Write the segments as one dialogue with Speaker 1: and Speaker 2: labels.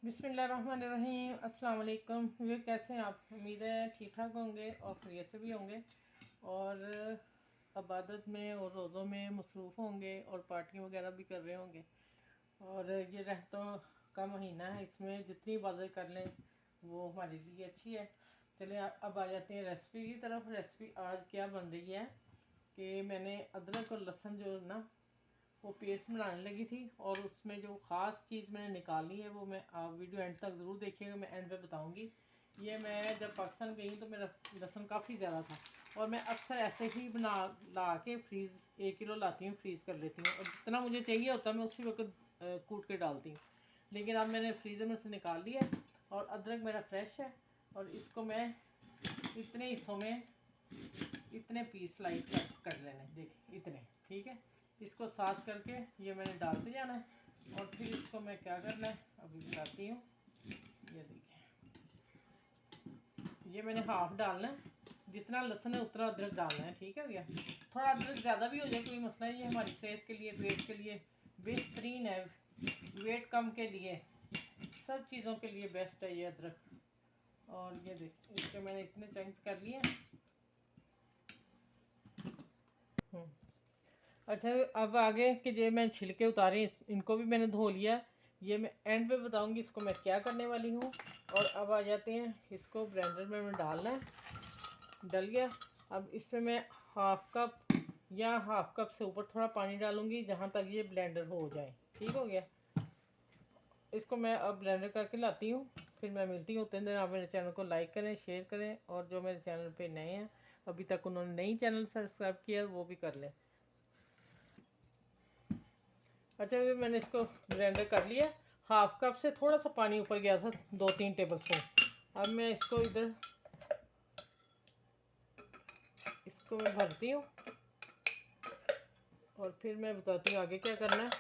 Speaker 1: बिस्मिल्लाहिर्रहमानिर्रहीम। अस्सलाम वालेकुम। ये कैसे हैं आप? उम्मीद है ठीक ठाक होंगे और खैरियत से भी होंगे और इबादत में और रोज़ों में मसरूफ़ होंगे और पार्टियाँ वगैरह भी कर रहे होंगे। और ये रहमतों का महीना है, इसमें जितनी इबादत कर लें वो हमारे लिए अच्छी है। चलिए अब आ जाते हैं रेसिपी की तरफ। रेसिपी आज क्या बन रही है कि मैंने अदरक और लहसुन जो ना वो पेस्ट बनाने लगी थी और उसमें जो ख़ास चीज़ मैंने निकाली है वो मैं आप वीडियो एंड तक ज़रूर देखिएगा, मैं एंड पे बताऊंगी। ये मैं जब पाकिस्तान गई तो मेरा लहसुन काफ़ी ज़्यादा था और मैं अक्सर ऐसे ही बना ला के फ्रीज़ 1 किलो लाती हूँ, फ्रीज़ कर लेती हूँ और जितना मुझे चाहिए होता है मैं उसी वक्त कूट के डालती हूँ। लेकिन अब मैंने फ्रीज़र में से निकाल लिया और अदरक मेरा फ्रेश है और इसको मैं इतने हिस्सों में इतने पीस स्लाइस कर लेने, देखिए इतने, ठीक है। इसको साफ करके ये मैंने डालते जाना है और फिर इसको मैं क्या करना है अभी बताती हूँ। ये देखिए, ये मैंने हाफ डालना है, जितना लहसुन है उतना अदरक डालना है, ठीक है भैया। थोड़ा अदरक ज़्यादा भी हो जाए कोई मसला नहीं, ये हमारी सेहत के लिए, वेट के लिए बेहतरीन है, वेट कम के लिए, सब चीज़ों के लिए बेस्ट है ये अदरक। और ये देखिए इसके मैंने इतने चंक्स कर लिए हैं। अच्छा, अब आगे कि जो मैं छिलके उतारे इनको भी मैंने धो लिया, ये मैं एंड पे बताऊंगी इसको मैं क्या करने वाली हूँ। और अब आ जाते हैं, इसको ब्लेंडर में डालना है, डल गया। अब इसमें मैं हाफ कप या हाफ कप से ऊपर थोड़ा पानी डालूंगी जहाँ तक ये ब्लेंडर हो जाए, ठीक हो गया। इसको मैं अब ब्लेंडर करके लाती हूँ, फिर मैं मिलती हूँ उतने दिन। आप मेरे चैनल को लाइक करें, शेयर करें और जो मेरे चैनल पे नए हैं अभी तक उन्होंने नहीं चैनल सब्सक्राइब किया वो भी कर लें। अच्छा, फिर मैंने इसको ब्लेंडर कर लिया, हाफ कप से थोड़ा सा पानी ऊपर गया था, 2-3 टेबल स्पून। अब मैं इसको इधर इसको मैं भरती हूँ और फिर मैं बताती हूँ आगे क्या करना है।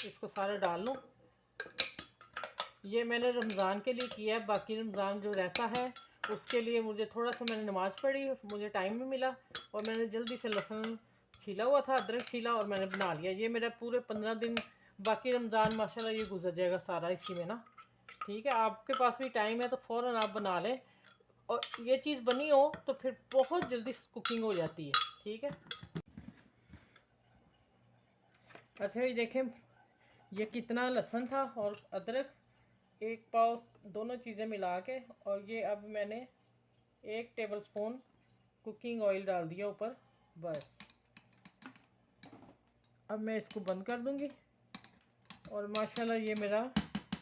Speaker 1: इसको सारा डाल लूँ। ये मैंने रमज़ान के लिए किया है, बाकी रमज़ान जो रहता है उसके लिए मुझे थोड़ा सा मैंने नमाज़ पढ़ी, मुझे टाइम भी मिला और मैंने जल्दी से लहसुन छीला हुआ था, अदरक छीला और मैंने बना लिया। ये मेरा पूरे 15 दिन बाकी रमज़ान माशाल्लाह ये गुजर जाएगा सारा इसी में ना, ठीक है। आपके पास भी टाइम है तो फ़ौरन आप बना लें और ये चीज़ बनी हो तो फिर बहुत जल्दी कुकिंग हो जाती है, ठीक है। अच्छा, ये देखें ये कितना लहसुन था और अदरक, एक पाव दोनों चीज़ें मिला के। और ये अब मैंने 1 टेबल स्पून कुकिंग ऑयल डाल दिया ऊपर, बस। अब मैं इसको बंद कर दूंगी और माशाल्लाह ये मेरा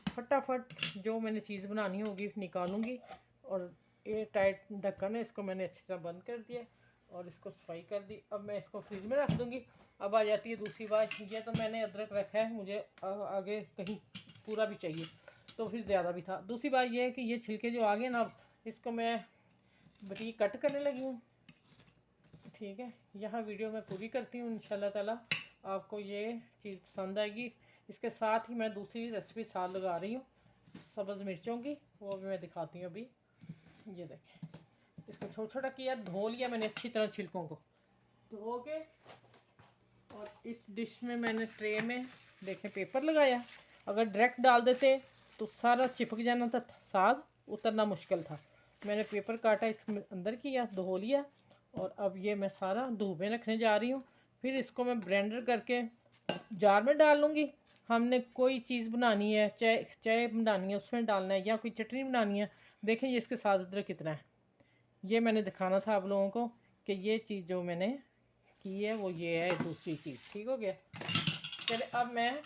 Speaker 1: फटाफट जो मैंने चीज़ बनानी होगी निकालूंगी। और ये टाइट ढक्कन है, इसको मैंने अच्छी तरह बंद कर दिया और इसको सफाई कर दी। अब मैं इसको फ्रिज में रख दूंगी। अब आ जाती है दूसरी बात, ये तो मैंने अदरक रखा है, मुझे आगे कहीं पूरा भी चाहिए तो फिर ज़्यादा भी था। दूसरी बात ये है कि ये छिलके जो आ गए ना, इसको मैं बारीक कट करने लगी हूँ, ठीक है। यहाँ वीडियो मैं पूरी करती हूँ, इंशाल्लाह ताला आपको ये चीज़ पसंद आएगी। इसके साथ ही मैं दूसरी रेसिपी साथ लगा रही हूँ सब्ज़ मिर्चों की, वो भी मैं दिखाती हूँ अभी। ये देखें, इसको छोटा छोटा किया, धो लिया मैंने अच्छी तरह छिलकों को धो के। और इस डिश में मैंने ट्रे में देखें पेपर लगाया, अगर डायरेक्ट डाल देते तो सारा चिपक जाना था, साथ उतरना मुश्किल था। मैंने पेपर काटा, इसमें अंदर किया, धो लिया और अब ये मैं सारा धूप में रखने जा रही हूँ। फिर इसको मैं ब्लेंडर करके जार में डाल लूँगी। हमने कोई चीज़ बनानी है, चाय चाय बनानी है उसमें डालना है या कोई चटनी बनानी है। देखें ये इसके साथ अदरक कितना है, ये मैंने दिखाना था आप लोगों को कि ये चीज़ जो मैंने की है वो ये है दूसरी चीज़, ठीक हो गया। चलिए अब मैं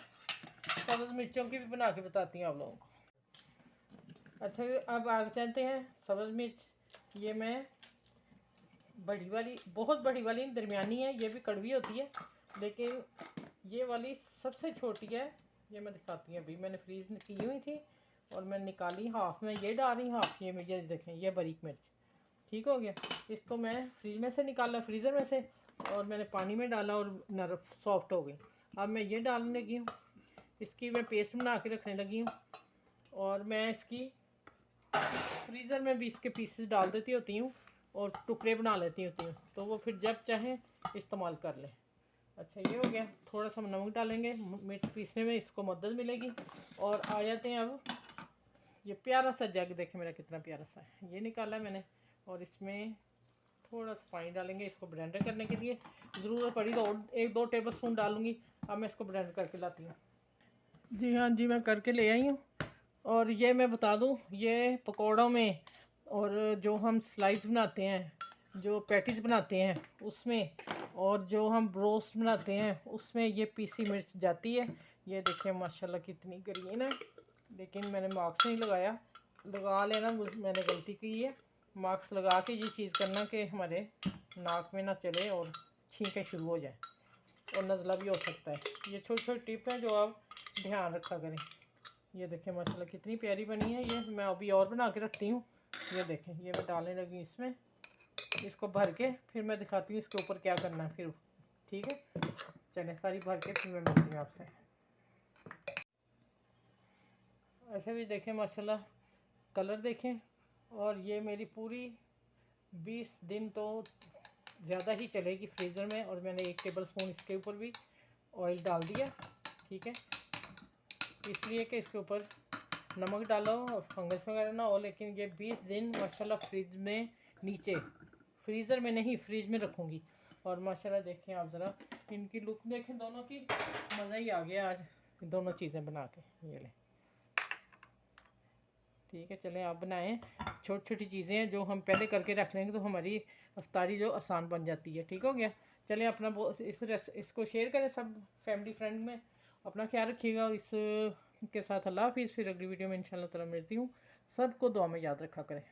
Speaker 1: सब्ज़ मिर्चों की भी बना के बताती हूँ आप लोगों को। अच्छा, अब आगे चलते हैं। सब्ज़ मिर्च ये मैं बड़ी वाली, बहुत बड़ी वाली दरमियानी है, ये भी कड़वी होती है, लेकिन ये वाली सबसे छोटी है। ये मैं दिखाती हूँ, अभी मैंने फ्रीज़ की हुई थी और मैं निकाली, हाफ में ये डाल रही हूँ, हाफ ये मुझे देखें ये बारीक मिर्च, ठीक हो गया। इसको मैं फ्रीज में से निकाला, फ्रीज़र में से, और मैंने पानी में डाला और नरम सॉफ्ट हो गई। अब मैं ये डालने लगी हूँ, इसकी मैं पेस्ट बना के रखने लगी हूँ और मैं इसकी फ्रीज़र में भी इसके पीसेस डाल देती होती हूँ और टुकड़े बना लेती होती हूँ, तो वो फिर जब चाहे इस्तेमाल कर लें। अच्छा ये हो गया। थोड़ा सा नमक डालेंगे, मिर्च पीसने में इसको मदद मिलेगी। और आ जाते हैं अब, ये प्यारा सा जग देखें मेरा कितना प्यारा सा है, ये निकाला मैंने। और इसमें थोड़ा सा पानी डालेंगे इसको ब्लेंडर करने के लिए। ज़रूरत पड़ी तो 1-2 टेबल स्पून डालूँगी। अब मैं इसको ब्लेंड करके लाती हूँ। जी हाँ जी, मैं करके ले आई हूँ। और ये मैं बता दूँ, ये पकौड़ों में और जो हम स्लाइस बनाते हैं, जो पैटीज बनाते हैं उसमें, और जो हम ब्रोस्ट बनाते हैं उसमें ये पीसी मिर्च जाती है। ये देखिए माशाल्लाह कितनी ग्रीन है, लेकिन मैंने मार्क्स नहीं लगाया। लगा लेना, मैंने गलती की है। मार्क्स लगा के ये चीज़ करना कि हमारे नाक में ना चले और छींकें शुरू हो जाए और नज़ला भी हो सकता है। ये छोटी छोटी टिप है जो आप ध्यान रखा करें। ये देखें माशाल्लाह कितनी प्यारी बनी है। ये मैं अभी और बना के रखती हूँ। ये देखें, ये मैं डालने लगी इसमें। इसको भर के फिर मैं दिखाती हूँ इसके ऊपर क्या करना है फिर। ठीक है, चलें सारी भर के फिर मैं मिलती हूँ आपसे। ऐसे भी देखें माशाल्लाह कलर देखें। और ये मेरी पूरी 20 दिन तो ज़्यादा ही चलेगी फ्रीज़र में। और मैंने 1 टेबल स्पून इसके ऊपर भी ऑयल डाल दिया। ठीक है, इसलिए कि इसके ऊपर नमक डालो और फंगस वगैरह ना हो। लेकिन ये 20 दिन माशाल्लाह फ्रिज में, नीचे फ्रीज़र में नहीं फ्रिज में रखूँगी। और माशाल्लाह देखें आप ज़रा इनकी लुक देखें दोनों की, मज़ा ही आ गया आज दोनों चीज़ें बना के। ये लें, ठीक है, चलें आप बनाएं। छोटी छोटी चीज़ें हैं जो हम पहले करके रख लेंगे तो हमारी अफ्तारी जो आसान बन जाती है। ठीक हो गया, चलें अपना इसको शेयर करें सब फैमिली फ्रेंड में। अपना ख्याल रखिएगा। और इस के साथ अल्लाह हाफिज़। फिर अगली वीडियो में इंशाल्लाह ताला मिलती हूँ। सबको दुआ में याद रखा करें।